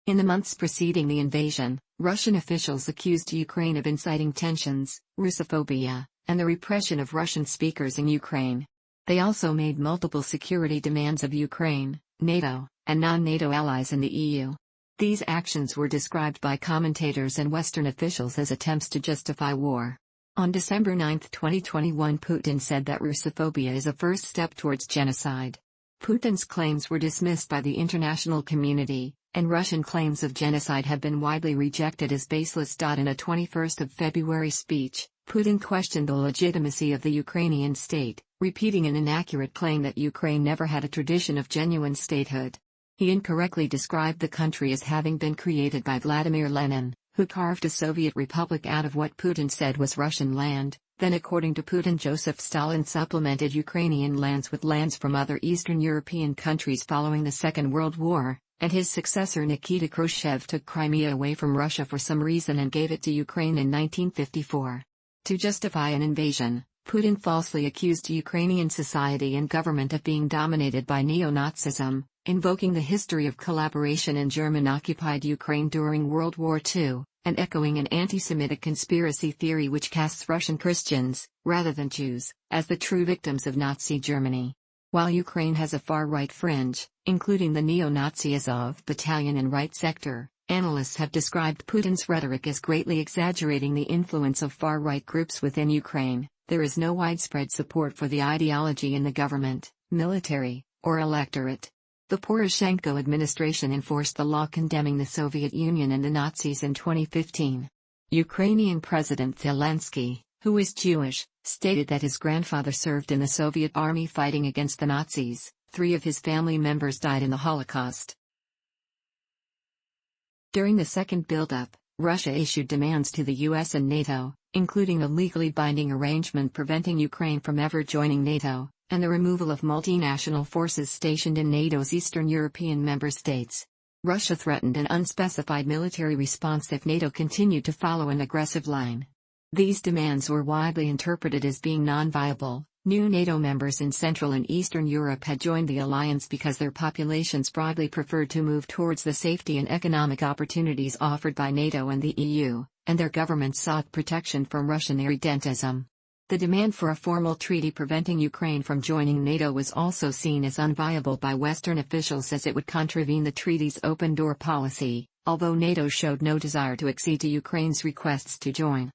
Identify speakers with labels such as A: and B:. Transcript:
A: In the months preceding the invasion, Russian officials accused Ukraine of inciting tensions, Russophobia, and the repression of Russian speakers in Ukraine. They also made multiple security demands of Ukraine, NATO, and non-NATO allies in the EU. These actions were described by commentators and Western officials as attempts to justify war. On December 9, 2021, Putin said that Russophobia is a first step towards genocide. Putin's claims were dismissed by the international community, and Russian claims of genocide have been widely rejected as baseless. In a 21 February speech, Putin questioned the legitimacy of the Ukrainian state, repeating an inaccurate claim that Ukraine never had a tradition of genuine statehood. He incorrectly described the country as having been created by Vladimir Lenin, who carved a Soviet republic out of what Putin said was Russian land, then according to Putin Joseph Stalin supplemented Ukrainian lands with lands from other Eastern European countries following the Second World War, and his successor Nikita Khrushchev took Crimea away from Russia for some reason and gave it to Ukraine in 1954. To justify an invasion, Putin falsely accused Ukrainian society and government of being dominated by neo-Nazism, invoking the history of collaboration in German-occupied Ukraine during World War II, and echoing an antisemitic conspiracy theory which casts Russian Christians, rather than Jews, as the true victims of Nazi Germany. While Ukraine has a far-right fringe, including the neo-Nazi Azov Battalion and right sector, analysts have described Putin's rhetoric as greatly exaggerating the influence of far-right groups within Ukraine. There is no widespread support for the ideology in the government, military, or electorate. The Poroshenko administration enforced the law condemning the Soviet Union and the Nazis in 2015. Ukrainian President Zelenskyy, who is Jewish, stated that his grandfather served in the Soviet army fighting against the Nazis. 3 of his family members died in the Holocaust. During the second buildup, Russia issued demands to the US and NATO, including a legally binding arrangement preventing Ukraine from ever joining NATO, and the removal of multinational forces stationed in NATO's Eastern European member states. Russia threatened an unspecified military response if NATO continued to follow an aggressive line. These demands were widely interpreted as being non-viable. New NATO members in Central and Eastern Europe had joined the alliance because their populations broadly preferred to move towards the safety and economic opportunities offered by NATO and the EU, and their governments sought protection from Russian irredentism. The demand for a formal treaty preventing Ukraine from joining NATO was also seen as unviable by Western officials as it would contravene the treaty's open-door policy, although NATO showed no desire to accede to Ukraine's requests to join.